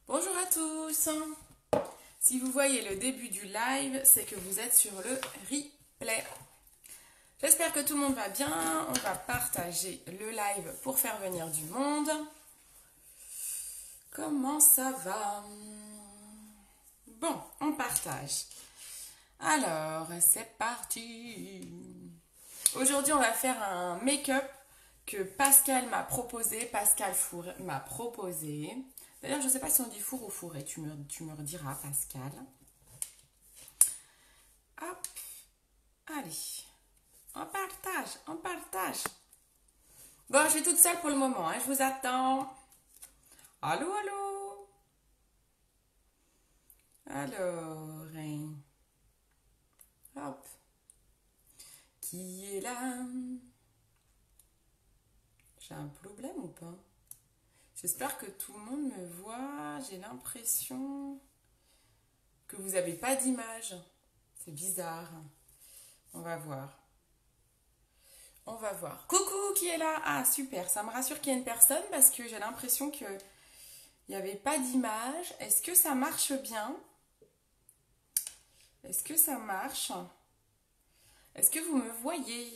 Bonjour à tous. Si vous voyez le début du live, c'est que vous êtes sur le replay. J'espère que tout le monde va bien. On va partager le live pour faire venir du monde. Comment ça va? Bon, on partage. Alors, c'est parti. Aujourd'hui, on va faire un make-up que Pascal m'a proposé. Pascal Four m'a proposé. D'ailleurs, je ne sais pas si on dit four ou fourré. Tu me rediras, Pascal. Hop. Allez. On partage, on partage. Bon, je suis toute seule pour le moment. Je vous attends. Allô, allô. Alors, hop. Qui est là? J'ai un problème ou pas? J'espère que tout le monde me voit. J'ai l'impression que vous n'avez pas d'image. C'est bizarre. On va voir. On va voir. Coucou, qui est là? Ah, super. Ça me rassure qu'il y ait une personne parce que j'ai l'impression qu'il n'y avait pas d'image. Est-ce que ça marche bien? Est-ce que ça marche? Est-ce que vous me voyez?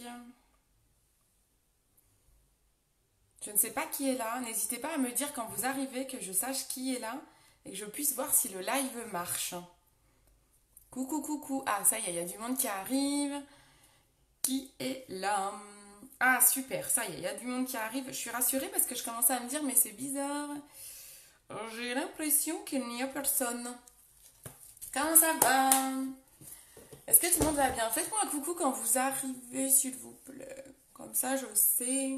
Je ne sais pas qui est là. N'hésitez pas à me dire quand vous arrivez que je sache qui est là et que je puisse voir si le live marche. Coucou, coucou. Ah, ça y est, il y a du monde qui arrive. Qui est là? Ah, super, ça y est, il y a du monde qui arrive. Je suis rassurée parce que je commençais à me dire, mais c'est bizarre. J'ai l'impression qu'il n'y a personne. Comment ça va? Est-ce que tout le monde va bien? Faites-moi un coucou quand vous arrivez, s'il vous plaît. Comme ça, je sais.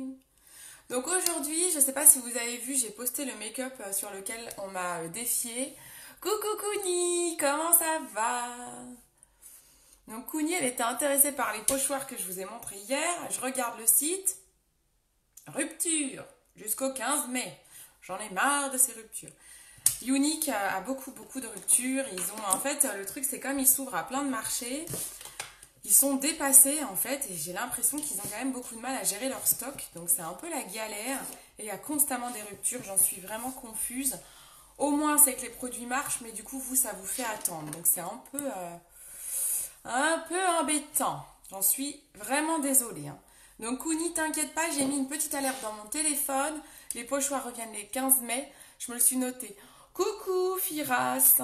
Donc aujourd'hui, je ne sais pas si vous avez vu, j'ai posté le make-up sur lequel on m'a défié. Coucou Kouni, comment ça va? Donc Kouni, elle était intéressée par les pochoirs que je vous ai montrés hier. Je regarde le site. Rupture jusqu'au 15 mai. J'en ai marre de ces ruptures. Unique a beaucoup de ruptures. Ils ont en fait le truc c'est comme ils s'ouvrent à plein de marchés. Ils sont dépassés en fait et j'ai l'impression qu'ils ont quand même beaucoup de mal à gérer leur stock. Donc c'est un peu la galère et il y a constamment des ruptures. J'en suis vraiment confuse. Au moins c'est que les produits marchent mais du coup vous ça vous fait attendre. Donc c'est un peu embêtant. J'en suis vraiment désolée. Donc Kouni, t'inquiète pas, j'ai mis une petite alerte dans mon téléphone. Les pochoirs reviennent les 15 mai. Je me le suis noté. Coucou Firas.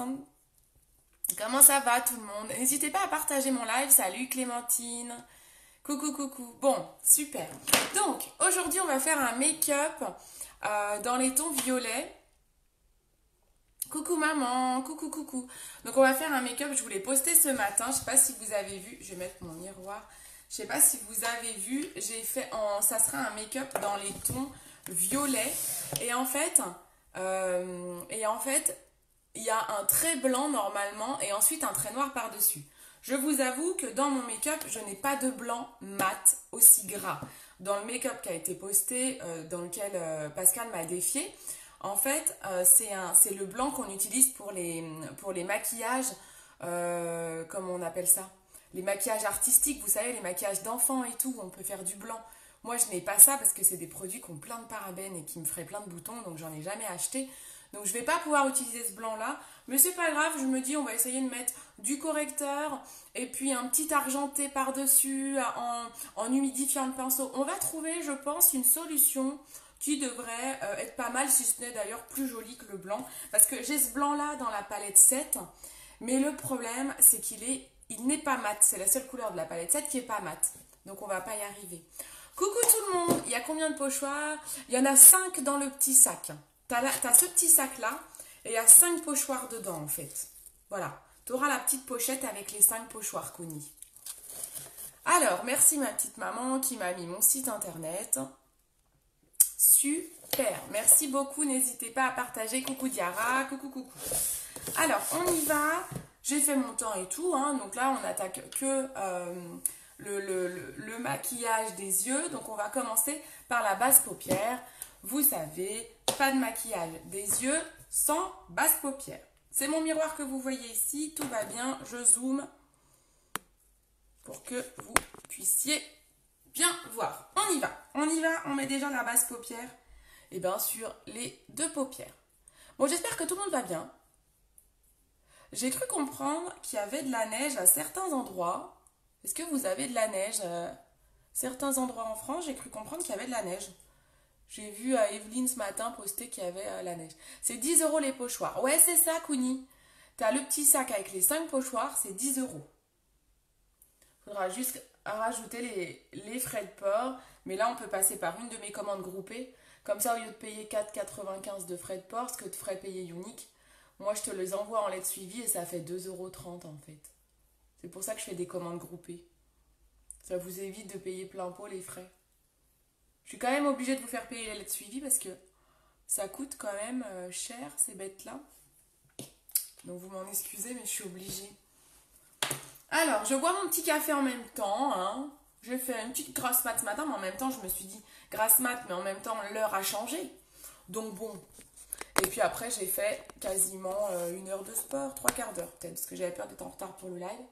Comment ça va tout le monde? N'hésitez pas à partager mon live. Salut Clémentine. Coucou, coucou. Bon, super. Donc, aujourd'hui, on va faire un make-up dans les tons violets. Coucou maman, coucou, coucou. Donc, on va faire un make-up, je vous l'ai posté ce matin. Je sais pas si vous avez vu. Je vais mettre mon miroir. Je sais pas si vous avez vu. J'ai fait ça sera un make-up dans les tons violets. Et en fait, il y a un trait blanc normalement et ensuite un trait noir par-dessus. Je vous avoue que dans mon make-up, je n'ai pas de blanc mat aussi gras. Dans le make-up qui a été posté, dans lequel Pascal m'a défié, en fait, c'est le blanc qu'on utilise pour les maquillages, comment on appelle ça? Les maquillages artistiques, vous savez, les maquillages d'enfants et tout, où on peut faire du blanc. Moi, je n'ai pas ça parce que c'est des produits qui ont plein de parabènes et qui me feraient plein de boutons, donc j'en ai jamais acheté. Donc je vais pas pouvoir utiliser ce blanc là, mais c'est pas grave, je me dis on va essayer de mettre du correcteur et puis un petit argenté par dessus en humidifiant le pinceau. On va trouver je pense une solution qui devrait être pas mal, si ce n'est d'ailleurs plus joli que le blanc, parce que j'ai ce blanc là dans la palette 7, mais le problème c'est il n'est pas mat, c'est la seule couleur de la palette 7 qui est pas mat, donc on va pas y arriver. Coucou tout le monde, il y a combien de pochoirs? Il y en a 5 dans le petit sac. T'as ce petit sac là et il y a 5 pochoirs dedans en fait. Voilà, tu auras la petite pochette avec les 5 pochoirs Kouni. Alors, merci ma petite maman qui m'a mis mon site internet. Super, merci beaucoup, n'hésitez pas à partager. Coucou Diara, coucou coucou. Alors, on y va. J'ai fait mon temps et tout, donc là on attaque que le maquillage des yeux. Donc on va commencer par la base paupière. Vous savez, pas de maquillage des yeux sans base paupière. C'est mon miroir que vous voyez ici, tout va bien, je zoome pour que vous puissiez bien voir. On y va, on met déjà la base paupière et bien sur les deux paupières. Bon, j'espère que tout le monde va bien. J'ai cru comprendre qu'il y avait de la neige à certains endroits. Est-ce que vous avez de la neige certains endroits en France, j'ai cru comprendre qu'il y avait de la neige. J'ai vu Evelyne ce matin poster qu'il y avait la neige. C'est 10 euros les pochoirs. Ouais, c'est ça, Kouni. T'as le petit sac avec les 5 pochoirs, c'est 10 euros. Faudra juste rajouter les frais de port. Mais là, on peut passer par une de mes commandes groupées. Comme ça, au lieu de payer 4,95 de frais de port, ce que tu ferais payer unique, moi, je te les envoie en lettre suivie et ça fait 2,30 € en fait. C'est pour ça que je fais des commandes groupées. Ça vous évite de payer plein pot les frais. Je suis quand même obligée de vous faire payer les lettres suivies parce que ça coûte quand même cher ces bêtes-là. Donc vous m'en excusez, mais je suis obligée. Alors, je bois mon petit café en même temps. Hein. J'ai fait une petite grasse mat ce matin, mais en même temps, je me suis dit grasse mat, mais en même temps, l'heure a changé. Donc bon. Et puis après, j'ai fait quasiment 1 heure de sport, 3/4 d'heure peut-être, parce que j'avais peur d'être en retard pour le live.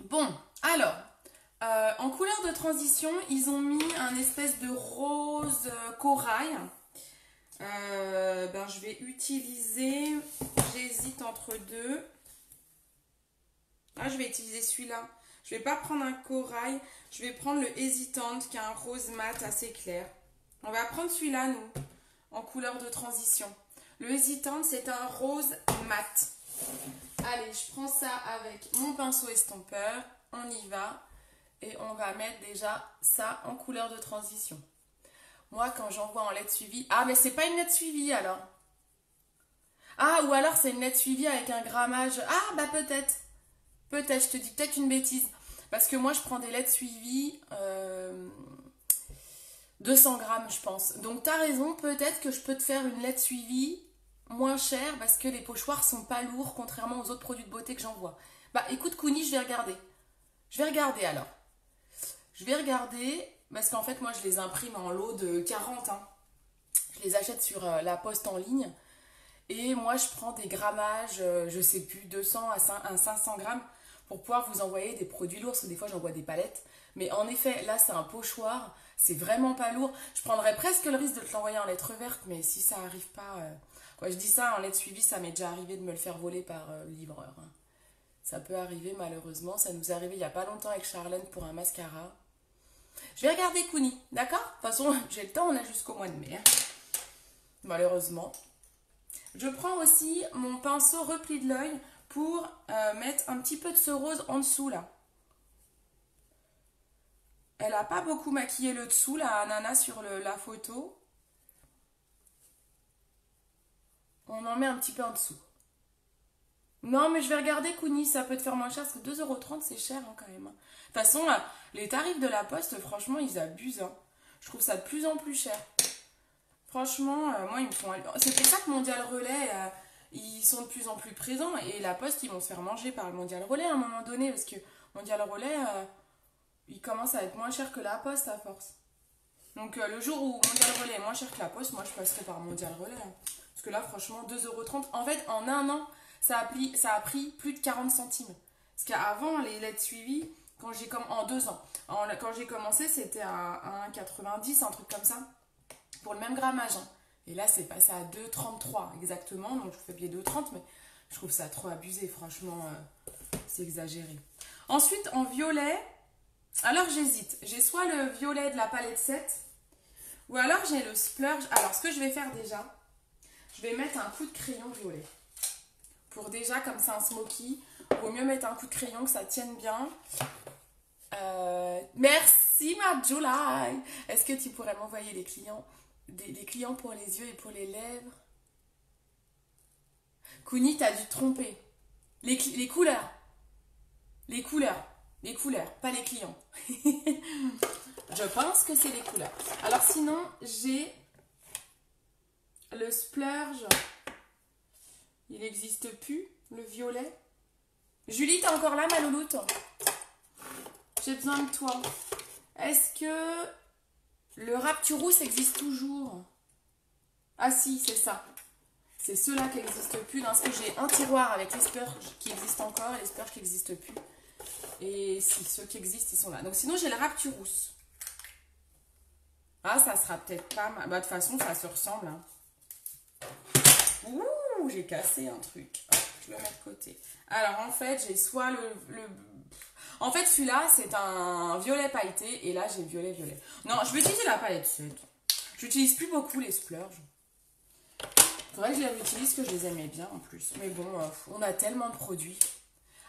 Bon, alors, en couleur de transition, ils ont mis un espèce de rose corail. Je vais utiliser, j'hésite entre deux. Ah, je vais utiliser celui-là. Je vais pas prendre un corail, je vais prendre le hésitante qui a un rose mat assez clair. On va prendre celui-là, nous, en couleur de transition. Le hésitante, c'est un rose mat. Allez, je prends ça avec mon pinceau estompeur. On y va. Et on va mettre déjà ça en couleur de transition. Moi, quand j'envoie en lettre suivie... Ah, mais c'est pas une lettre suivie, alors. Ah, ou alors c'est une lettre suivie avec un grammage... Ah, bah peut-être. Peut-être, je te dis peut-être une bêtise. Parce que moi, je prends des lettres suivies... 200 grammes, je pense. Donc, t'as raison. Peut-être que je peux te faire une lettre suivie moins chère parce que les pochoirs sont pas lourds, contrairement aux autres produits de beauté que j'envoie. Bah, écoute, Kouni, je vais regarder. Je vais regarder, alors. Je vais regarder... Parce qu'en fait, moi, je les imprime en lot de 40. Hein. Je les achète sur la poste en ligne. Et moi, je prends des grammages, je sais plus, 200 à 500 grammes pour pouvoir vous envoyer des produits lourds. Parce que des fois, j'envoie des palettes. Mais en effet, là, c'est un pochoir. C'est vraiment pas lourd. Je prendrais presque le risque de te l'envoyer en lettre verte. Mais si ça arrive pas... Quand je dis ça en lettre suivie, ça m'est déjà arrivé de me le faire voler par le livreur. Hein. Ça peut arriver, malheureusement. Ça nous est arrivé il n'y a pas longtemps avec Charlène pour un mascara. Je vais regarder Kouni, d'accord? De toute façon, j'ai le temps, on a jusqu'au mois de mai. Hein. Malheureusement. Je prends aussi mon pinceau repli de l'œil pour mettre un petit peu de ce rose en dessous, là. Elle n'a pas beaucoup maquillé le dessous, la nana, sur la photo. On en met un petit peu en dessous. Non, mais je vais regarder Kouni, ça peut te faire moins cher, parce que 2,30 € c'est cher hein, quand même. De toute façon, les tarifs de la poste, franchement, ils abusent. Hein. Je trouve ça de plus en plus cher. Franchement, moi, ils me font... C'est pour ça que Mondial Relais, ils sont de plus en plus présents. Et la poste, ils vont se faire manger par le Mondial Relais à un moment donné, parce que Mondial Relais, il commence à être moins cher que la poste à force. Donc, le jour où Mondial Relais est moins cher que la poste, moi, je passerai par Mondial Relais. Hein. Parce que là, franchement, 2,30 €. En fait, en un an... Ça a pris plus de 40 centimes. Parce qu'avant, les lettres suivies, en 2 ans, quand j'ai commencé, c'était à 1,90, un truc comme ça, pour le même grammage. Hein. Et là, c'est passé à 2,33 exactement. Donc, je fais payer 2,30, mais je trouve ça trop abusé. Franchement, c'est exagéré. Ensuite, en violet, alors j'hésite. J'ai soit le violet de la palette 7, ou alors j'ai le splurge. Alors, ce que je vais faire déjà, je vais mettre un coup de crayon violet. Pour déjà, comme c'est un smoky, vaut mieux mettre un coup de crayon que ça tienne bien. Merci ma July. Est-ce que tu pourrais m'envoyer les clients pour les yeux et pour les lèvres? Kouni, t'as dû te tromper. Les couleurs. Les couleurs, pas les clients. Je pense que c'est les couleurs. Alors sinon, j'ai le splurge. Il n'existe plus, le violet. Julie, t'es encore là, ma louloute? J'ai besoin de toi. Est-ce que le Rapturous existe toujours? Ah si, c'est ça. C'est ceux-là qui n'existent plus. Parce que j'ai un tiroir avec les splurges qui existent encore et les splurges qui n'existent plus. Et si, ceux qui existent, ils sont là. Donc sinon, j'ai le Rapturous. Ah, ça sera peut-être pas mal. Bah, de toute façon, ça se ressemble, hein. Ouh, j'ai cassé un truc. Hop, je le mets de côté. Alors, en fait, j'ai soit En fait, celui-là, c'est un violet pailleté. Et là, j'ai violet. Non, je vais utiliser la palette, c'est tout. J'utilise plus beaucoup les splurges. Faudrait que je les réutilise, que je les aimais bien en plus. Mais bon, on a tellement de produits.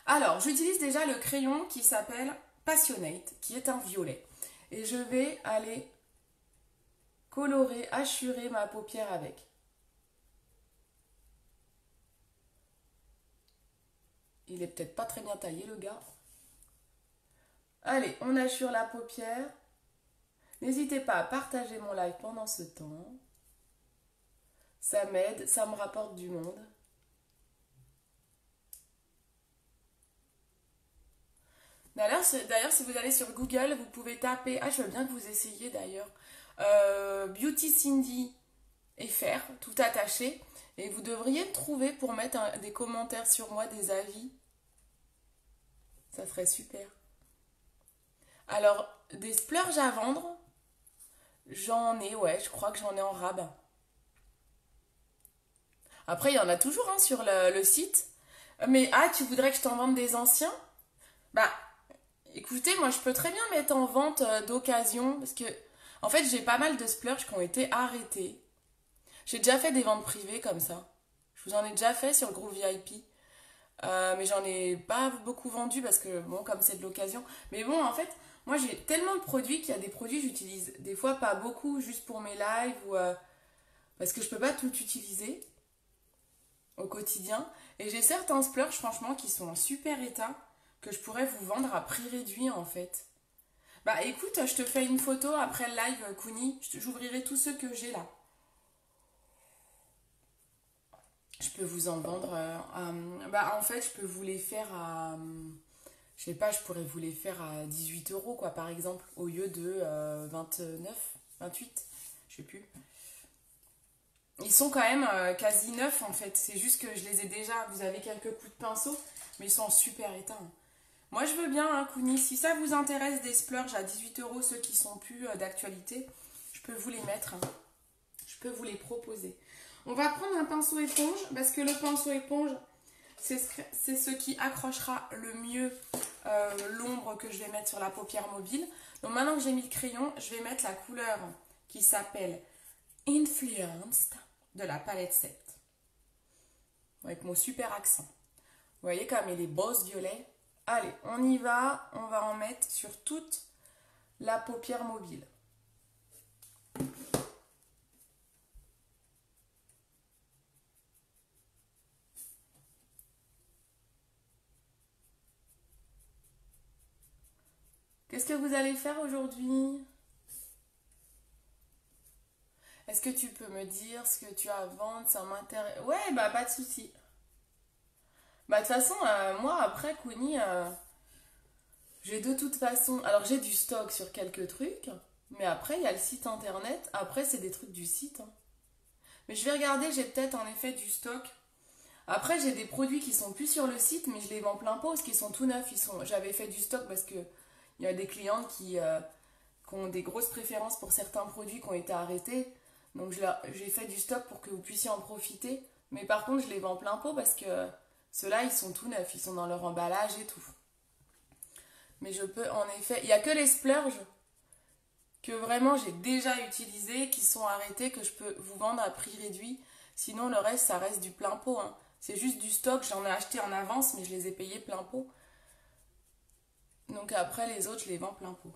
Alors, j'utilise déjà le crayon qui s'appelle Passionate, qui est un violet. Et je vais aller colorer, hachurer ma paupière avec. Il est peut-être pas très bien taillé, le gars. Allez, on hachure la paupière. N'hésitez pas à partager mon live pendant ce temps. Ça m'aide, ça me rapporte du monde. D'ailleurs, si vous allez sur Google, vous pouvez taper. Ah, je veux bien que vous essayiez d'ailleurs. Beauty Cindy FR, tout attaché. Et vous devriez me trouver pour mettre des commentaires sur moi, des avis. Ça serait super. Alors, des splurges à vendre, j'en ai, ouais, je crois que j'en ai en rab. Après, il y en a toujours hein, sur le site. Mais ah, tu voudrais que je t'en vende des anciens? Bah, écoutez, moi je peux très bien mettre en vente d'occasion parce que, en fait, j'ai pas mal de splurges qui ont été arrêtés. J'ai déjà fait des ventes privées comme ça. Je vous en ai déjà fait sur le groupe VIP. Mais j'en ai pas beaucoup vendu parce que, bon, comme c'est de l'occasion. Mais bon, en fait, moi j'ai tellement de produits qu'il y a des produits que j'utilise des fois pas beaucoup juste pour mes lives ou parce que je peux pas tout utiliser au quotidien. Et j'ai certains splurges, franchement, qui sont en super état que je pourrais vous vendre à prix réduit en fait. Bah écoute, je te fais une photo après le live, Kuni. J'ouvrirai tous ceux que j'ai là. Je peux vous en vendre. Bah en fait, je peux vous les faire à. Je sais pas, je pourrais vous les faire à 18 euros, quoi, par exemple, au lieu de 29, 28, je sais plus. Ils sont quand même quasi neufs, en fait. C'est juste que je les ai déjà. Vous avez quelques coups de pinceau, mais ils sont en super état, hein. Moi, je veux bien, hein, Kuni. Si ça vous intéresse des splurges à 18 euros, ceux qui sont plus d'actualité, je peux vous les mettre, hein. Je peux vous les proposer. On va prendre un pinceau éponge, parce que le pinceau éponge, c'est ce qui accrochera le mieux l'ombre que je vais mettre sur la paupière mobile. Donc maintenant que j'ai mis le crayon, je vais mettre la couleur qui s'appelle Influenced de la palette 7. Avec mon super accent. Vous voyez comme il est beau ce violet. Allez, on y va. On va en mettre sur toute la paupière mobile. Qu'est-ce que vous allez faire aujourd'hui? Est-ce que tu peux me dire ce que tu as à vendre? Ça m'intéresse. Ouais, bah pas de souci. Bah de toute façon, moi après Kuni, j'ai de toute façon. Alors j'ai du stock sur quelques trucs, mais après il y a le site internet. Après c'est des trucs du site, hein. Mais je vais regarder, j'ai peut-être en effet du stock. Après j'ai des produits qui sont plus sur le site, mais je les vends plein pot parce qu'ils sont tout neufs. J'avais fait du stock parce que il y a des clientes qui ont des grosses préférences pour certains produits qui ont été arrêtés. Donc j'ai fait du stock pour que vous puissiez en profiter. Mais par contre, je les vends plein pot parce que ceux-là, ils sont tout neufs. Ils sont dans leur emballage et tout. Mais je peux, en effet... Il n'y a que les splurges que vraiment j'ai déjà utilisés, qui sont arrêtés, que je peux vous vendre à prix réduit. Sinon, le reste, ça reste du plein pot, hein. C'est juste du stock. J'en ai acheté en avance, mais je les ai payés plein pot. Donc après, les autres, je les vends plein pot.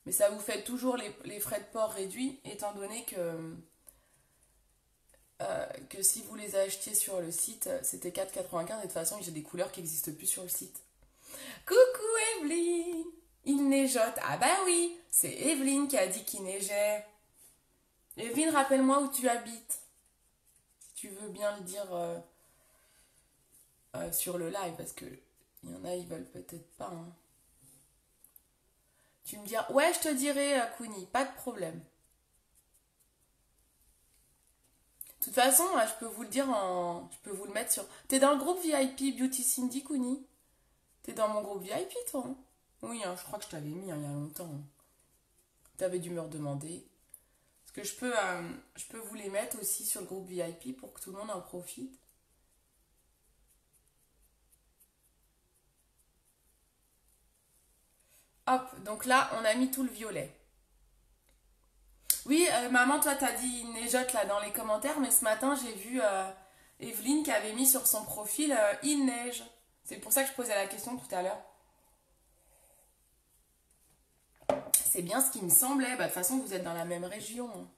Mais ça vous fait toujours les frais de port réduits, étant donné que si vous les achetiez sur le site, c'était 4,95. Et de toute façon, j'ai des couleurs qui n'existent plus sur le site. Coucou Evelyne! Il neigeote. Ah bah oui, c'est Evelyne qui a dit qu'il neigeait. Evelyne, rappelle-moi où tu habites. Si tu veux bien le dire sur le live, parce que il y en a, ils veulent peut-être pas, hein. Tu me diras, ouais, je te dirai, Kuni, pas de problème. De toute façon, je peux vous le dire je peux vous le mettre sur. T'es dans le groupe VIP Beauty Cindy, Kuni? T'es dans mon groupe VIP, toi, hein? Oui, hein, je crois que je t'avais mis hein, il y a longtemps, hein. Tu avais dû me redemander. Parce que je peux vous les mettre aussi sur le groupe VIP pour que tout le monde en profite. Hop, donc là, on a mis tout le violet. Oui, maman, toi, t'as dit neigeote là dans les commentaires, mais ce matin, j'ai vu Evelyne qui avait mis sur son profil il neige. C'est pour ça que je posais la question tout à l'heure. C'est bien ce qui me semblait. Bah, de toute façon, vous êtes dans la même région.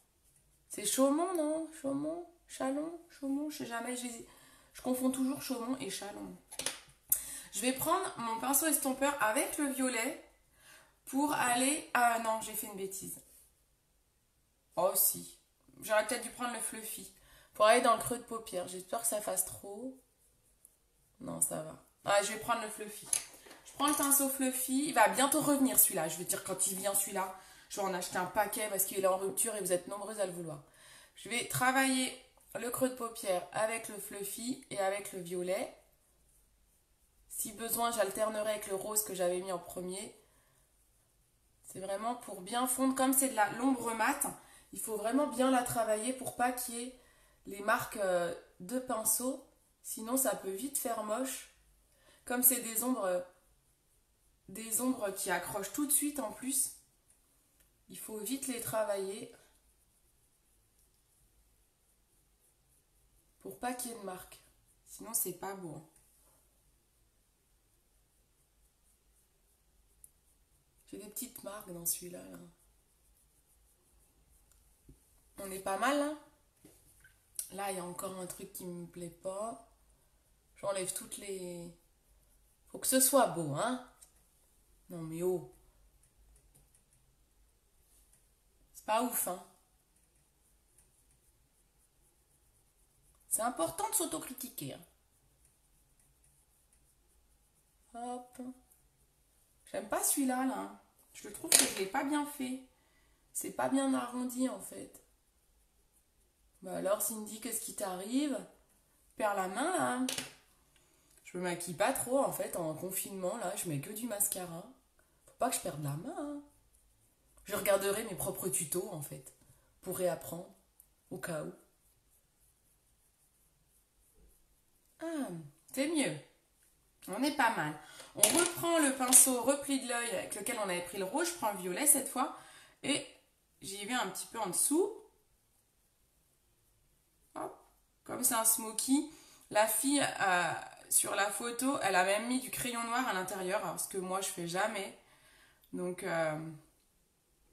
C'est Chaumont, non? Chaumont? Châlons? Chaumont? Je sais jamais. Je confonds toujours Chaumont et Châlons. Je vais prendre mon pinceau estompeur avec le violet pour aller... Ah non, j'ai fait une bêtise. Oh si. J'aurais peut-être dû prendre le fluffy pour aller dans le creux de paupière. J'espère que ça fasse trop. Non, ça va. Ah, je vais prendre le fluffy. Je prends le pinceau fluffy. Il va bientôt revenir celui-là. Je veux dire, quand il vient celui-là, je vais en acheter un paquet parce qu'il est en rupture et vous êtes nombreuses à le vouloir. Je vais travailler le creux de paupière avec le fluffy et avec le violet. Si besoin, j'alternerai avec le rose que j'avais mis en premier. C'est vraiment pour bien fondre. Comme c'est de l'ombre mat, il faut vraiment bien la travailler pour pas qu'il y ait les marques de pinceau. Sinon, ça peut vite faire moche. Comme c'est des ombres qui accrochent tout de suite en plus, il faut vite les travailler pour pas qu'il y ait de marques. Sinon, c'est pas beau. Hein. J'ai des petites marques dans celui-là. Là. On est pas mal, hein. Là, il y a encore un truc qui me plaît pas. J'enlève toutes les... Faut que ce soit beau, hein. Non, mais oh. C'est pas ouf, hein. C'est important de s'autocritiquer. Hein. Hop. J'aime pas celui-là, là. Je trouve que je l'ai pas bien fait. C'est pas bien arrondi, en fait. Bah alors, Cindy, qu'est-ce qui t'arrive? Perds la main, là. Je me maquille pas trop, en fait, en confinement, là. Je mets que du mascara. Faut pas que je perde la main, hein. Je regarderai mes propres tutos, en fait, pour réapprendre, au cas où. Ah, c'est mieux. On est pas mal. On reprend le pinceau repli de l'œil avec lequel on avait pris le rouge. Je prends le violet cette fois. Et j'y vais un petit peu en dessous. Hop. Comme c'est un smoky. La fille, sur la photo, elle a même mis du crayon noir à l'intérieur. Ce que moi, je fais jamais. Donc,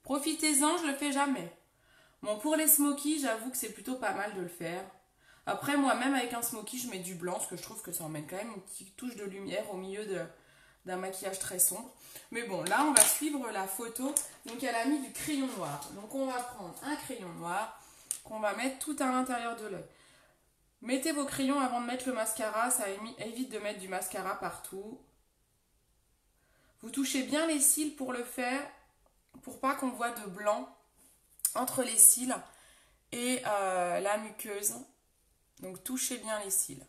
profitez-en, je le fais jamais. Bon, pour les smokies, j'avoue que c'est plutôt pas mal de le faire. Après, moi, même avec un smoky, je mets du blanc, parce que je trouve que ça emmène quand même une petite touche de lumière au milieu d'un maquillage très sombre. Mais bon, là, on va suivre la photo. Donc, elle a mis du crayon noir. Donc, on va prendre un crayon noir qu'on va mettre tout à l'intérieur de l'œil. Mettez vos crayons avant de mettre le mascara. Ça évite de mettre du mascara partout. Vous touchez bien les cils pour le faire, pour pas qu'on voit de blanc entre les cils et la muqueuse. Donc touchez bien les cils.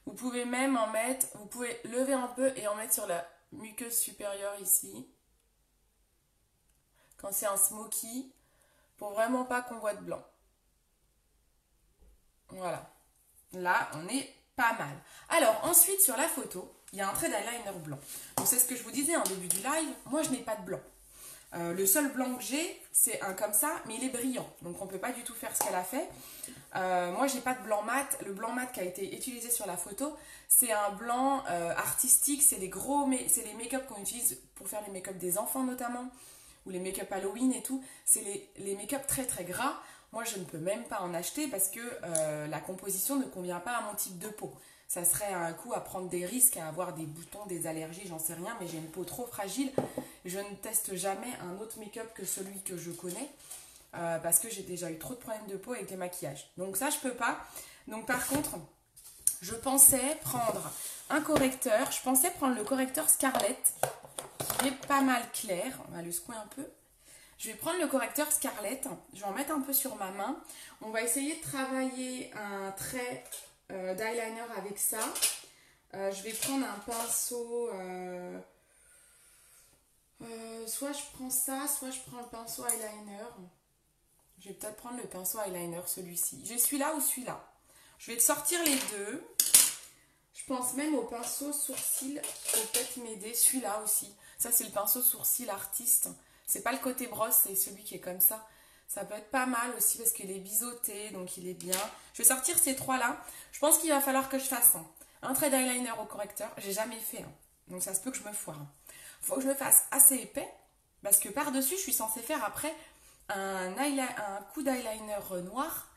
Vous pouvez même en mettre, vous pouvez lever un peu et en mettre sur la muqueuse supérieure ici. Quand c'est un smoky, pour vraiment pas qu'on voit de blanc. Voilà. Là, on est pas mal. Alors, ensuite, sur la photo, il y a un trait d'eyeliner blanc. Donc, c'est ce que je vous disais en début du live. Moi, je n'ai pas de blanc. Le seul blanc que j'ai, c'est un comme ça, mais il est brillant. Donc, on ne peut pas du tout faire ce qu'elle a fait. Moi, j'ai pas de blanc mat. Le blanc mat qui a été utilisé sur la photo, c'est un blanc artistique. C'est les make-up qu'on utilise pour faire les make-up des enfants notamment, ou les make-up Halloween et tout. C'est les make-up très très gras. Moi, je ne peux même pas en acheter parce que la composition ne convient pas à mon type de peau. Ça serait un coup à prendre des risques, à avoir des boutons, des allergies, j'en sais rien, mais j'ai une peau trop fragile. Je ne teste jamais un autre make-up que celui que je connais parce que j'ai déjà eu trop de problèmes de peau avec les maquillages. Donc ça, je peux pas. Donc par contre, je pensais prendre un correcteur. Je pensais prendre le correcteur Scarlett, qui est pas mal clair. On va le secouer un peu. Je vais prendre le correcteur Scarlett, je vais en mettre un peu sur ma main. On va essayer de travailler un trait d'eyeliner avec ça. Je vais prendre un pinceau... Soit je prends ça, soit je prends le pinceau eyeliner. Je vais peut-être prendre le pinceau eyeliner, celui-ci. J'ai celui-là ou celui-là. Je vais te sortir les deux. Je pense même au pinceau sourcil, peut-être m'aider. Celui-là aussi. Ça, c'est le pinceau sourcil artiste. C'est pas le côté brosse, c'est celui qui est comme ça. Ça peut être pas mal aussi parce qu'il est biseauté, donc il est bien. Je vais sortir ces trois-là. Je pense qu'il va falloir que je fasse un trait d'eyeliner au correcteur. J'ai jamais fait, hein. Donc ça se peut que je me foire. Faut que je le fasse assez épais parce que par-dessus, je suis censée faire après un coup d'eyeliner noir.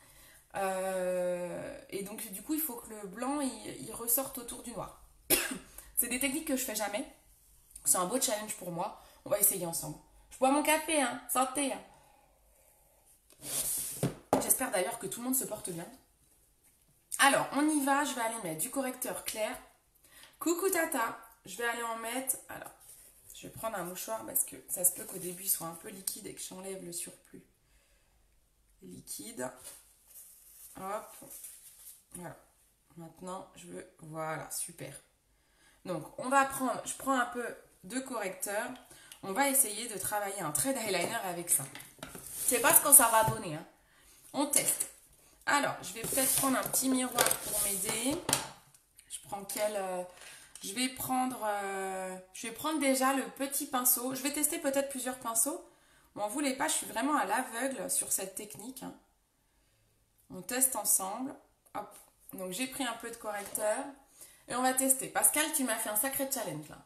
Et donc du coup, il faut que le blanc il ressorte autour du noir. C'est des techniques que je fais jamais. C'est un beau challenge pour moi. On va essayer ensemble. Je bois mon café, hein. Santé, hein. J'espère d'ailleurs que tout le monde se porte bien. Alors, on y va. Je vais aller mettre du correcteur clair. Coucou Tata. Je vais aller en mettre. Alors, je vais prendre un mouchoir parce que ça se peut qu'au début il soit un peu liquide et que j'enlève le surplus liquide. Hop. Voilà. Maintenant, je veux... Voilà, super. Donc, je prends un peu de correcteur. On va essayer de travailler un trait d'eyeliner avec ça. C'est pas ce que ça va donner, hein. On teste. Alors, je vais peut-être prendre un petit miroir pour m'aider. Je prends quel... je vais prendre déjà le petit pinceau. Je vais tester peut-être plusieurs pinceaux. M'en voulez pas, je suis vraiment à l'aveugle sur cette technique, hein. On teste ensemble. Hop. Donc j'ai pris un peu de correcteur. Et on va tester. Pascal, tu m'as fait un sacré challenge là.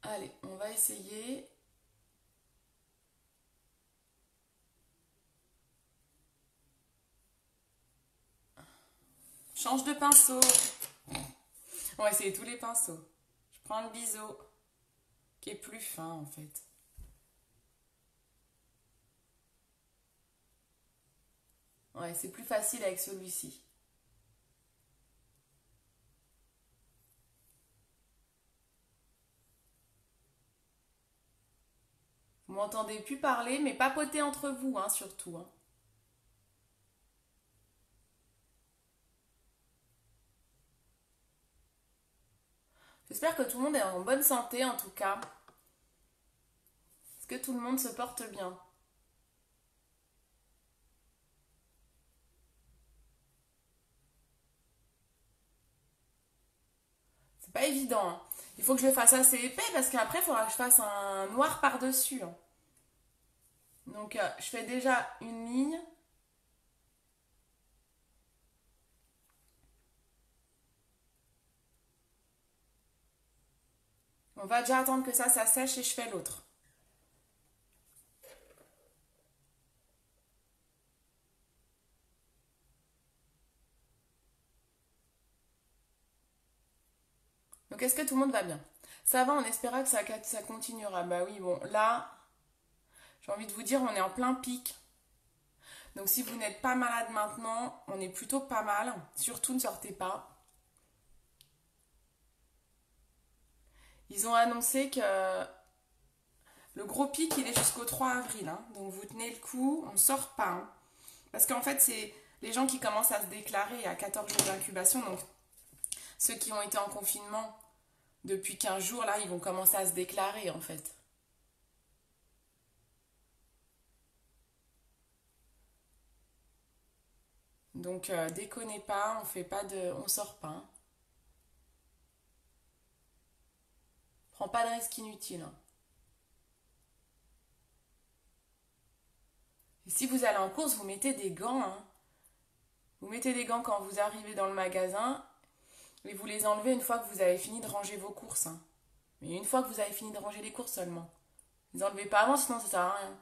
Allez, on va essayer. Change de pinceau. On va essayer tous les pinceaux. Je prends le biseau qui est plus fin en fait. Ouais, c'est plus facile avec celui-ci. Vous m'entendez plus parler, mais papotez entre vous, hein, surtout, hein. J'espère que tout le monde est en bonne santé en tout cas. Est-ce que tout le monde se porte bien? C'est pas évident, hein. Il faut que je le fasse assez épais parce qu'après, il faudra que je fasse un noir par-dessus, hein. Donc, je fais déjà une ligne. On va déjà attendre que ça sèche et je fais l'autre. Donc, est-ce que tout le monde va bien? Ça va, on espéra que ça continuera. Bah oui, bon, là, j'ai envie de vous dire, on est en plein pic. Donc, si vous n'êtes pas malade maintenant, on est plutôt pas mal. Surtout, ne sortez pas. Ils ont annoncé que le gros pic, il est jusqu'au 3 avril, hein. Donc, vous tenez le coup, on ne sort pas, hein. Parce qu'en fait, c'est les gens qui commencent à se déclarer à 14 jours d'incubation. Donc, ceux qui ont été en confinement depuis 15 jours, là, ils vont commencer à se déclarer, en fait. Donc, déconnez pas, on sort pas, hein. Prends pas de risque inutile, hein. Et si vous allez en course, vous mettez des gants, hein. Vous mettez des gants quand vous arrivez dans le magasin et vous les enlevez une fois que vous avez fini de ranger vos courses, hein. Mais une fois que vous avez fini de ranger les courses seulement. Les enlevez pas avant, sinon ça sert à rien.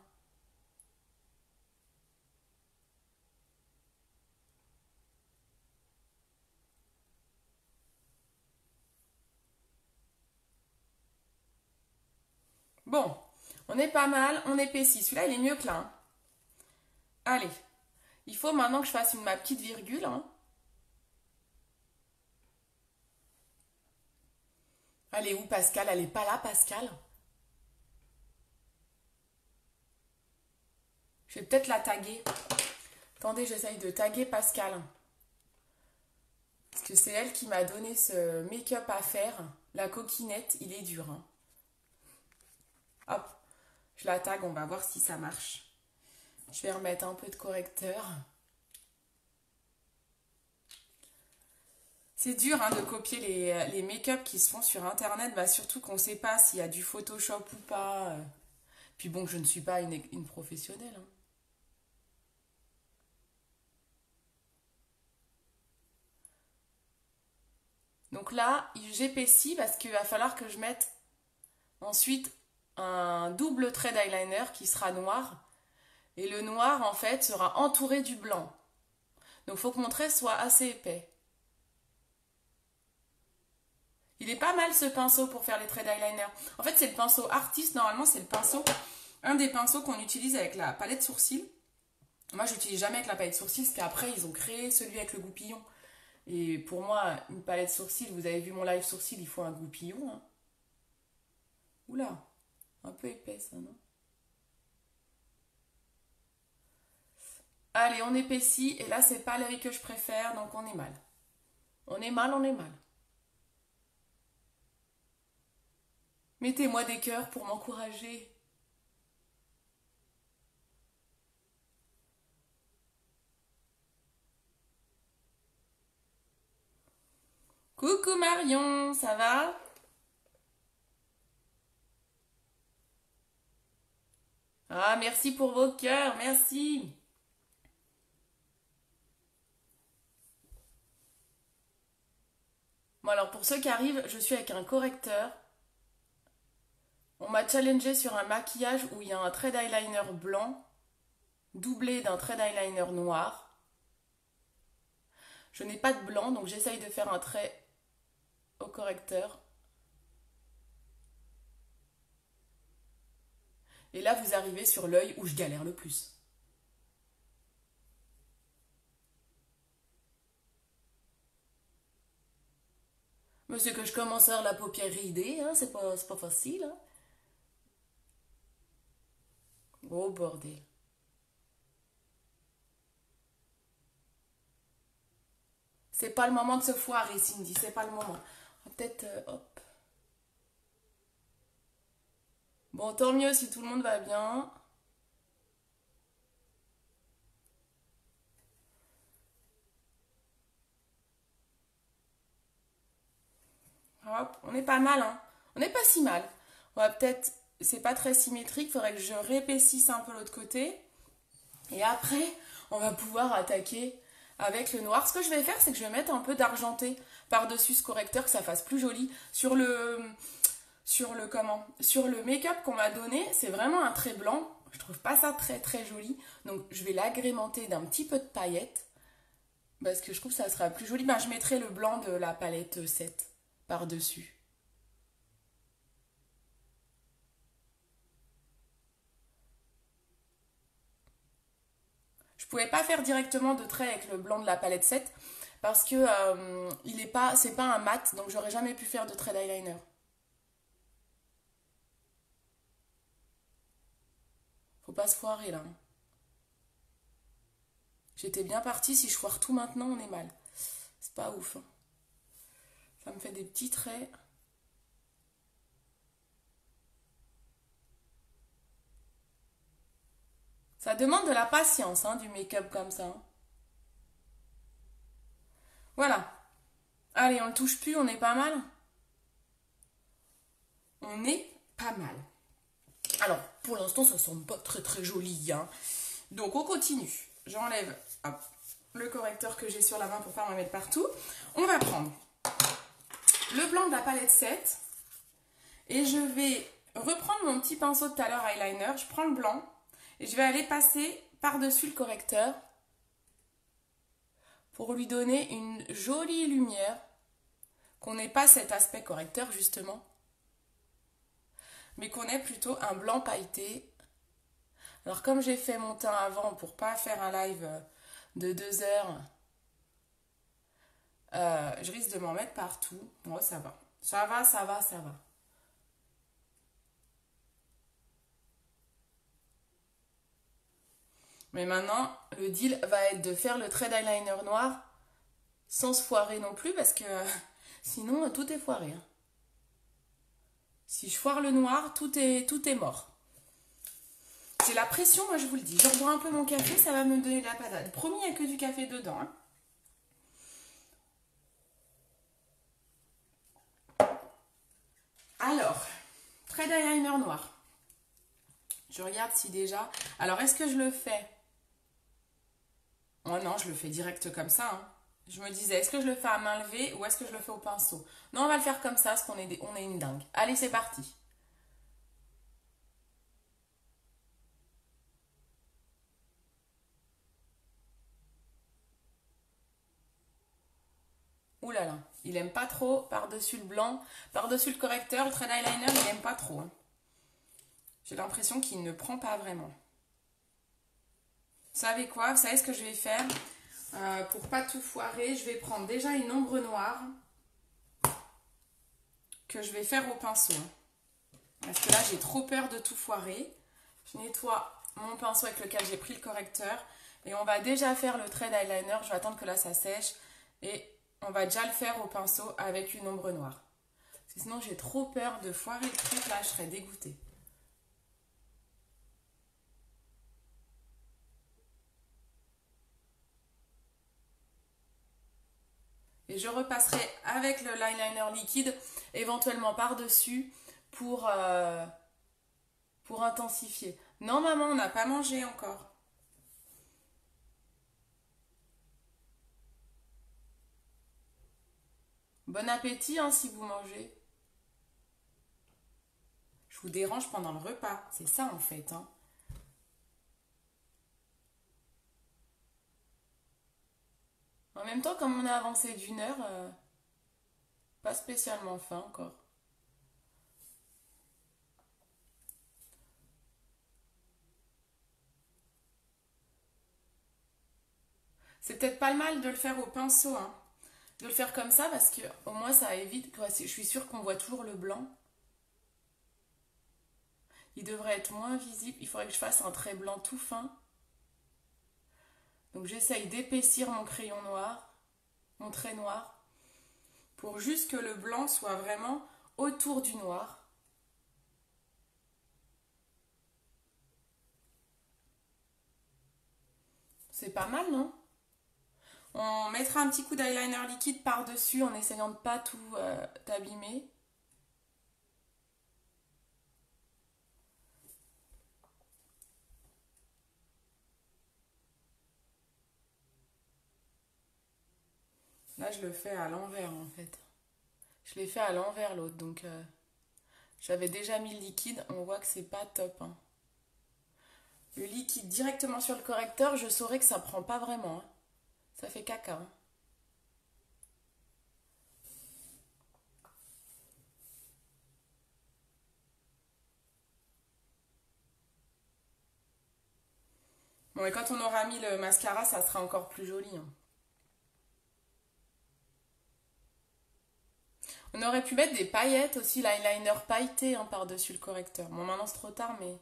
Bon, on est pas mal, on épaissit. Celui-là, il est mieux que là, hein. Allez, il faut maintenant que je fasse ma petite virgule, hein. Elle est où Pascal? Elle est pas là, Pascal? Je vais peut-être la taguer. Attendez, j'essaye de taguer Pascal. Parce que c'est elle qui m'a donné ce make-up à faire. La coquinette, il est dur, hein. Hop, je la tag, on va voir si ça marche. Je vais remettre un peu de correcteur. C'est dur hein, de copier les make-up qui se font sur internet, bah, surtout qu'on ne sait pas s'il y a du Photoshop ou pas. Puis bon, je ne suis pas une professionnelle. Hein. Donc là, j'épaissis parce qu'il va falloir que je mette ensuite un double trait d'eyeliner qui sera noir. Et le noir, en fait, sera entouré du blanc. Donc il faut que mon trait soit assez épais. Il est pas mal ce pinceau pour faire les traits d'eyeliner. En fait, c'est le pinceau artiste. Normalement, c'est le pinceau, un des pinceaux qu'on utilise avec la palette sourcil. Moi, je n'utilise jamais avec la palette sourcil parce qu'après, ils ont créé celui avec le goupillon. Et pour moi, une palette sourcil, vous avez vu mon live sourcil, il faut un goupillon. Hein. Oula, un peu épais ça, non? Allez, on épaissit. Et là, c'est pas l'œil que je préfère, donc on est mal. On est mal, on est mal. Mettez-moi des cœurs pour m'encourager. Coucou Marion, ça va? Ah, merci pour vos cœurs, merci. Bon alors pour ceux qui arrivent, je suis avec un correcteur. On m'a challengé sur un maquillage où il y a un trait d'eyeliner blanc doublé d'un trait d'eyeliner noir. Je n'ai pas de blanc, donc j'essaye de faire un trait au correcteur. Et là, vous arrivez sur l'œil où je galère le plus. Mais c'est que je commence à avoir la paupière ridée, hein, c'est pas facile. Hein. Oh bordel. C'est pas le moment de se foirer, Cindy, c'est pas le moment. Peut-être, hop. Bon, tant mieux si tout le monde va bien. Hop, on est pas mal, hein. On n'est pas si mal. On va peut-être, c'est pas très symétrique, faudrait que je réépaississe un peu l'autre côté. Et après, on va pouvoir attaquer avec le noir. Ce que je vais faire, c'est que je vais mettre un peu d'argenté par-dessus ce correcteur, que ça fasse plus joli. Sur le make-up qu'on m'a donné, c'est vraiment un trait blanc. Je trouve pas ça très très joli. Donc je vais l'agrémenter d'un petit peu de paillettes. Parce que je trouve que ça sera plus joli. Ben, je mettrai le blanc de la palette 7 par-dessus. Je pouvais pas faire directement de trait avec le blanc de la palette 7 parce que c'est pas un mat, donc j'aurais jamais pu faire de trait d'eyeliner. Faut pas se foirer là. Hein. J'étais bien partie, si je foire tout maintenant, on est mal. C'est pas ouf. Hein. Ça me fait des petits traits. Ça demande de la patience, hein, du make-up comme ça. Hein. Voilà. Allez, on le touche plus, on est pas mal. On est pas mal. Alors, pour l'instant, ça semble pas très très joli. Hein. Donc, on continue. J'enlève le correcteur que j'ai sur la main pour pas m'en mettre partout. On va prendre le blanc de la palette 7 et je vais reprendre mon petit pinceau de tout à l'heure eyeliner. Je prends le blanc et je vais aller passer par-dessus le correcteur pour lui donner une jolie lumière, qu'on n'ait pas cet aspect correcteur justement, mais qu'on ait plutôt un blanc pailleté. Alors comme j'ai fait mon teint avant pour pas faire un live de 2 heures, je risque de m'en mettre partout. Bon, ça va. Ça va, ça va, ça va. Mais maintenant, le deal va être de faire le trait d'eyeliner noir sans se foirer non plus parce que sinon tout est foiré. Hein. Si je foire le noir, tout est mort. J'ai la pression, moi je vous le dis. Je rebois un peu mon café, ça va me donner de la patate. Promis, il n'y a que du café dedans. Hein. Alors, trait d'eyeliner noir. Je regarde si déjà... Alors, est-ce que je le fais? Oh non, je le fais direct comme ça. Hein. Je me disais, est-ce que je le fais à main levée ou est-ce que je le fais au pinceau? Non, on va le faire comme ça, parce qu'on est, on est une dingue. Allez, c'est parti. Ouh là là, il aime pas trop par-dessus le blanc, par-dessus le correcteur, le trait d'eyeliner, il aime pas trop. Hein. J'ai l'impression qu'il ne prend pas vraiment. Vous savez quoi? Vous savez ce que je vais faire? Pour pas tout foirer, je vais prendre déjà une ombre noire que je vais faire au pinceau. Parce que là, j'ai trop peur de tout foirer. Je nettoie mon pinceau avec lequel j'ai pris le correcteur. Et on va déjà faire le trait d'eyeliner. Je vais attendre que là, ça sèche. Et on va déjà le faire au pinceau avec une ombre noire. Parce que sinon, j'ai trop peur de foirer le truc. Là, je serais dégoûtée. Et je repasserai avec le liner liquide, éventuellement par-dessus, pour intensifier. Non, maman, on n'a pas mangé encore. Bon appétit hein, si vous mangez. Je vous dérange pendant le repas. C'est ça en fait. Hein. En même temps, comme on a avancé d'une heure, pas spécialement faim encore. C'est peut-être pas le mal de le faire au pinceau. Hein. De le faire comme ça parce que au moins ça évite. Je suis sûre qu'on voit toujours le blanc. Il devrait être moins visible. Il faudrait que je fasse un trait blanc tout fin. Donc j'essaye d'épaissir mon crayon noir, mon trait noir, pour juste que le blanc soit vraiment autour du noir. C'est pas mal, non? On mettra un petit coup d'eyeliner liquide par-dessus en essayant de pas tout abîmer. Là, je le fais à l'envers en fait. Je l'ai fait à l'envers l'autre, donc j'avais déjà mis le liquide. On voit que c'est pas top. Hein. Le liquide directement sur le correcteur, je saurais que ça prend pas vraiment. Hein. Ça fait caca. Hein. Bon, et quand on aura mis le mascara, ça sera encore plus joli. Hein. On aurait pu mettre des paillettes aussi, l'eyeliner pailleté hein, par-dessus le correcteur. Bon, maintenant c'est trop tard, mais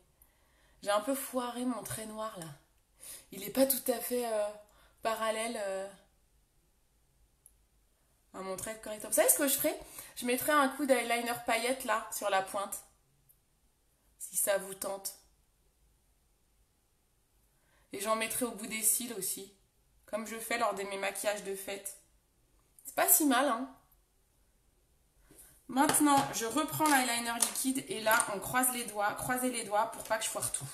j'ai un peu foiré mon trait noir là. Il n'est pas tout à fait parallèle à mon trait de correcteur. Vous savez ce que je ferais? Je mettrais un coup d'eyeliner paillette là, sur la pointe. Si ça vous tente. Et j'en mettrai au bout des cils aussi. Comme je fais lors de mes maquillages de fête. C'est pas si mal, hein? Maintenant, je reprends l'eyeliner liquide et là, on croise les doigts, croisez les doigts pour pas que je foire tout.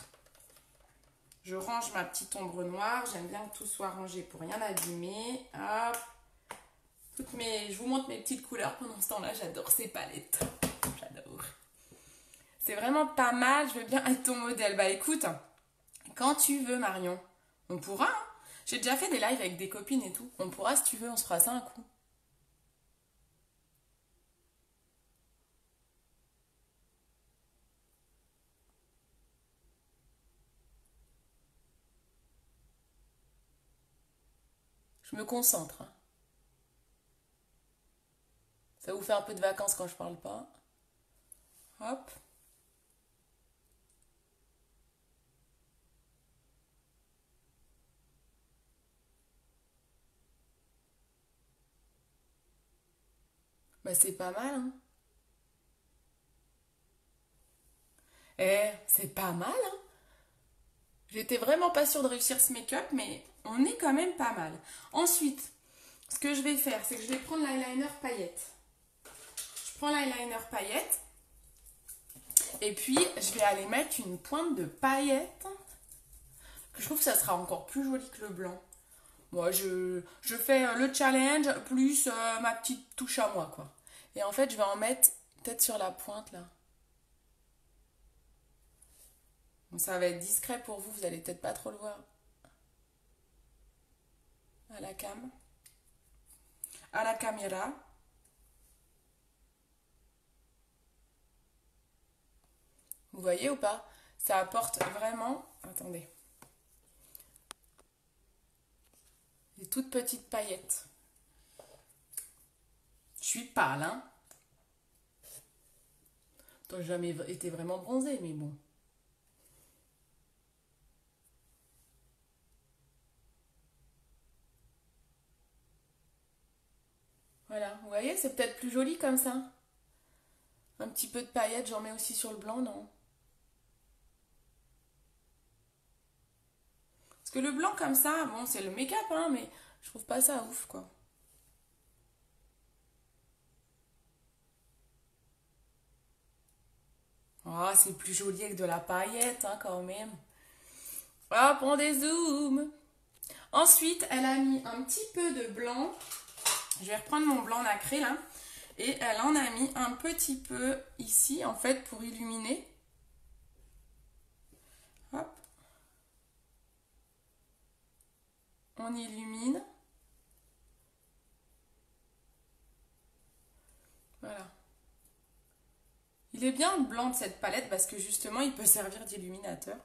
Je range ma petite ombre noire. J'aime bien que tout soit rangé pour rien abîmer. Hop. Je vous montre mes petites couleurs pendant ce temps-là. J'adore ces palettes. J'adore. C'est vraiment pas mal. Je veux bien être ton modèle. Bah écoute, quand tu veux Marion, on pourra. Hein. J'ai déjà fait des lives avec des copines et tout. On pourra si tu veux, on se fera ça un coup. Je me concentre. Hein. Ça vous fait un peu de vacances quand je parle pas. Hop. Bah c'est pas mal, hein. C'est pas mal, hein. J'étais vraiment pas sûre de réussir ce make-up, mais on est quand même pas mal. Ensuite, ce que je vais faire, c'est que je vais prendre l'eyeliner paillettes. Je prends l'eyeliner paillettes. Et puis, je vais aller mettre une pointe de paillettes. Je trouve que ça sera encore plus joli que le blanc. Moi, je fais le challenge plus ma petite touche à moi, quoi. Et en fait, je vais en mettre peut-être sur la pointe, là. Bon, ça va être discret pour vous, vous allez peut-être pas trop le voir. À la cam. À la caméra. Vous voyez ou pas? Ça apporte vraiment... Attendez. Des toutes petites paillettes. Je suis pâle, hein? J'ai jamais été vraiment bronzée, mais bon. Voilà, vous voyez, c'est peut-être plus joli comme ça. Un petit peu de paillettes, j'en mets aussi sur le blanc, non? Parce que le blanc comme ça, bon, c'est le make-up, hein, mais je trouve pas ça ouf, quoi. Ah, c'est plus joli avec de la paillette, hein, quand même. Hop, on dézoome. Ensuite, elle a mis un petit peu de blanc. Je vais reprendre mon blanc nacré, là. Et elle en a mis un petit peu ici, en fait, pour illuminer. Hop. On illumine. Voilà. Il est bien le blanc de cette palette parce que justement, il peut servir d'illuminateur.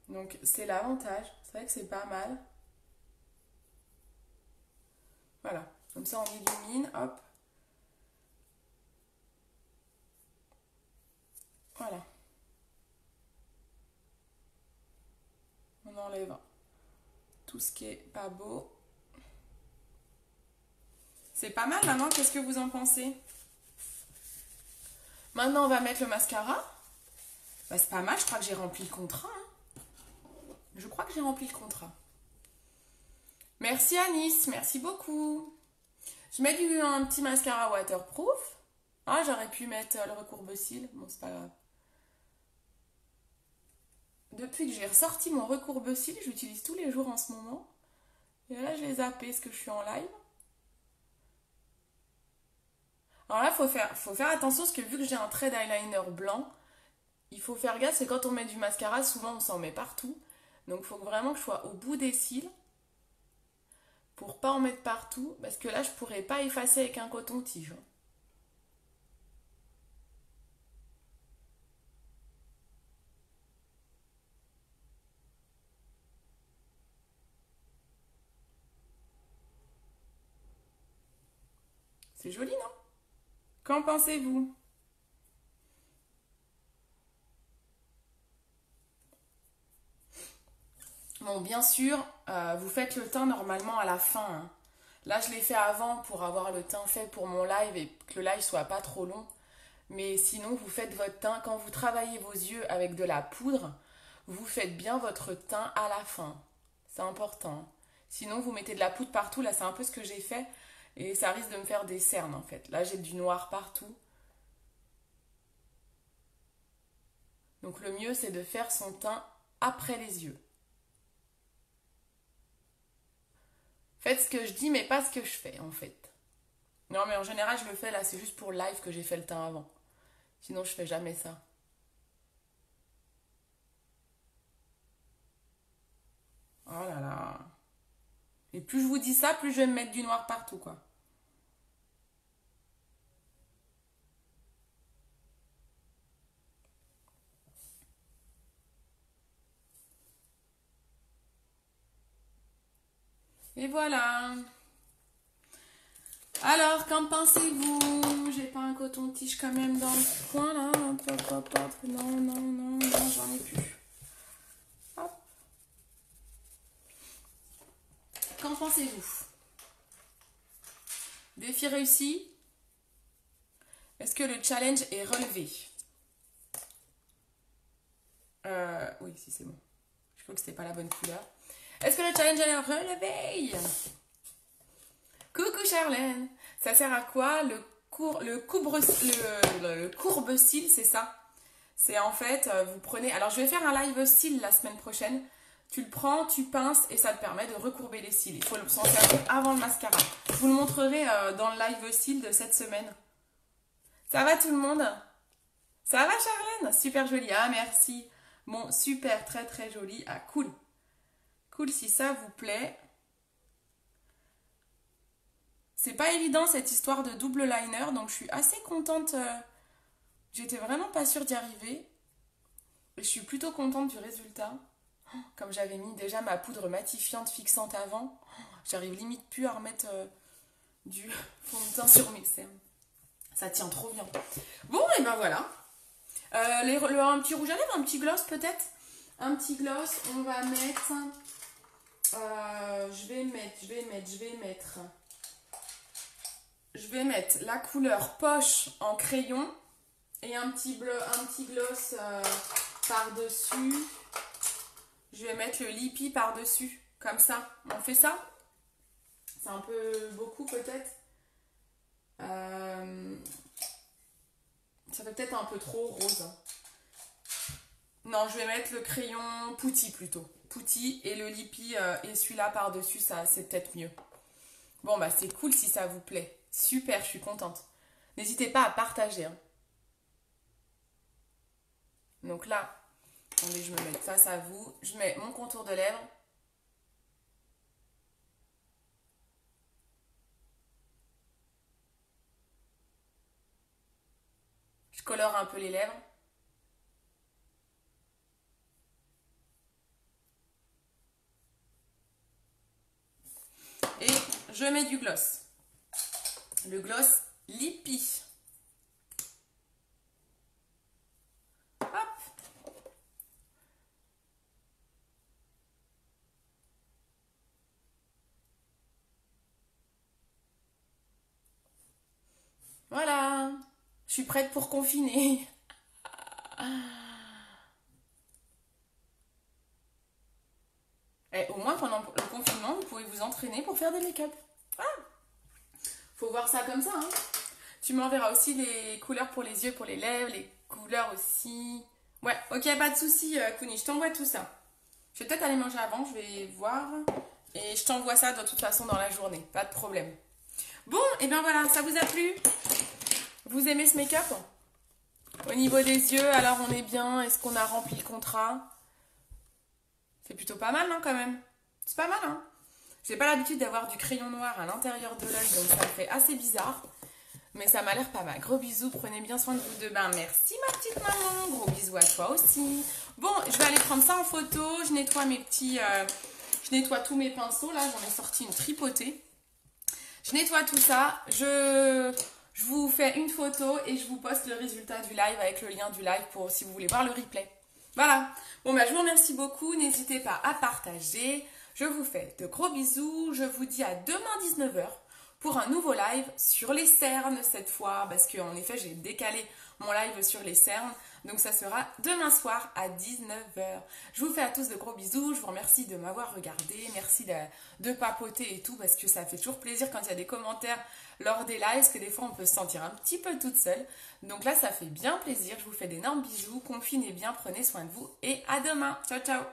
Donc, c'est l'avantage. C'est vrai que c'est pas mal. Voilà. Comme ça, on illumine. Hop. Voilà. On enlève tout ce qui est pas beau. C'est pas mal maintenant, qu'est-ce que vous en pensez? Maintenant, on va mettre le mascara. Bah, c'est pas mal, je crois que j'ai rempli le contrat, hein. Je crois que j'ai rempli le contrat. Merci Anis, merci beaucoup. Je mets un petit mascara waterproof. Ah, j'aurais pu mettre le recourbe-cils. Bon, c'est pas grave. Depuis que j'ai ressorti mon recourbe-cils, j'utilise tous les jours en ce moment. Et là, je vais zapper parce que je suis en live. Alors là, faut faire attention parce que vu que j'ai un trait d'eyeliner blanc, il faut faire gaffe, c'est quand on met du mascara, souvent on s'en met partout. Donc il faut vraiment que je sois au bout des cils pour pas en mettre partout, parce que là je pourrais pas effacer avec un coton-tige. C'est joli, non? Qu'en pensez-vous? Bon, bien sûr, vous faites le teint normalement à la fin, hein. Là, je l'ai fait avant pour avoir le teint fait pour mon live et que le live soit pas trop long. Mais sinon, vous faites votre teint. Quand vous travaillez vos yeux avec de la poudre, vous faites bien votre teint à la fin. C'est important. Sinon, vous mettez de la poudre partout. Là, c'est un peu ce que j'ai fait. Et ça risque de me faire des cernes, en fait. Là, j'ai du noir partout. Donc, le mieux, c'est de faire son teint après les yeux. Faites ce que je dis, mais pas ce que je fais, en fait. Non, mais en général, je le fais là. C'est juste pour le live que j'ai fait le teint avant. Sinon, je fais jamais ça. Oh là là. Et plus je vous dis ça, plus je vais me mettre du noir partout, quoi. Et voilà. Alors, qu'en pensez-vous? J'ai pas un coton-tige quand même dans le coin là. Hop, hop, hop, hop. Non, non, non, non, j'en ai plus. Hop. Qu'en pensez-vous? Défi réussi? Est-ce que le challenge est relevé? Oui, si c'est bon. Je crois que c'était pas la bonne couleur. Est-ce que le challenge est relevé? Coucou Charlène. Ça sert à quoi le courbe-cils, c'est ça? C'est en fait, vous prenez... Alors, je vais faire un live cils la semaine prochaine. Tu le prends, tu pinces et ça te permet de recourber les cils. Il faut s'en servir avant le mascara. Je vous le montrerai dans le live cils de cette semaine. Ça va tout le monde? Ça va Charlène? Super joli. Ah, merci. Bon, super, très très joli. Ah, cool. Cool si ça vous plaît. C'est pas évident cette histoire de double liner, donc je suis assez contente. J'étais vraiment pas sûre d'y arriver. Et je suis plutôt contente du résultat. Comme j'avais mis déjà ma poudre matifiante fixante avant, j'arrive limite plus à remettre du fond de teint sur mes cernes. Ça tient trop bien. Bon, et ben voilà. Un petit rouge à lèvres, un petit gloss peut-être. Un petit gloss, on va mettre... Je vais mettre la couleur poche en crayon et un petit gloss par-dessus. Je vais mettre le Lippy par-dessus, comme ça. On fait ça? C'est un peu beaucoup peut-être. Ça fait peut-être un peu trop rose. Non, je vais mettre le crayon Pouty plutôt. Pouty et le Lippy et celui-là par-dessus, ça c'est peut-être mieux. Bon bah c'est cool si ça vous plaît. Super, je suis contente. N'hésitez pas à partager. Hein. Donc là, attendez, je me mets face à vous. Je mets mon contour de lèvres. Je colore un peu les lèvres. Et je mets du gloss. Le gloss Lippy. Hop. Voilà. Je suis prête pour confiner. Et au moins pendant le confinement, vous pouvez vous entraîner pour faire des make-up. Ah, faut voir ça comme ça. Hein. Tu m'enverras aussi les couleurs pour les yeux, pour les lèvres, les couleurs aussi. Ouais, ok, pas de souci, Kuni, je t'envoie tout ça. Je vais peut-être aller manger avant, je vais voir. Et je t'envoie ça de toute façon dans la journée, pas de problème. Bon, et bien voilà, ça vous a plu? Vous aimez ce make-up? Au niveau des yeux, alors on est bien? Est-ce qu'on a rempli le contrat? C'est plutôt pas mal, hein, quand même. C'est pas mal, hein. J'ai pas l'habitude d'avoir du crayon noir à l'intérieur de l'œil, donc ça me fait assez bizarre. Mais ça m'a l'air pas mal. Gros bisous, prenez bien soin de vous deux. Ben, merci ma petite maman. Gros bisous à toi aussi. Bon, je vais aller prendre ça en photo. Je nettoie mes petits... je nettoie tous mes pinceaux. Là, j'en ai sorti une tripotée. Je nettoie tout ça. Je vous fais une photo et je vous poste le résultat du live avec le lien du live pour si vous voulez voir le replay. Voilà. Bon, ben, je vous remercie beaucoup. N'hésitez pas à partager. Je vous fais de gros bisous. Je vous dis à demain 19 h pour un nouveau live sur les cernes cette fois, parce qu'en effet j'ai décalé mon live sur les cernes, donc ça sera demain soir à 19 h. Je vous fais à tous de gros bisous, je vous remercie de m'avoir regardé, merci de papoter et tout, parce que ça fait toujours plaisir quand il y a des commentaires lors des lives, parce que des fois on peut se sentir un petit peu toute seule, donc là ça fait bien plaisir, je vous fais d'énormes bisous, confinez bien, prenez soin de vous, et à demain, ciao ciao.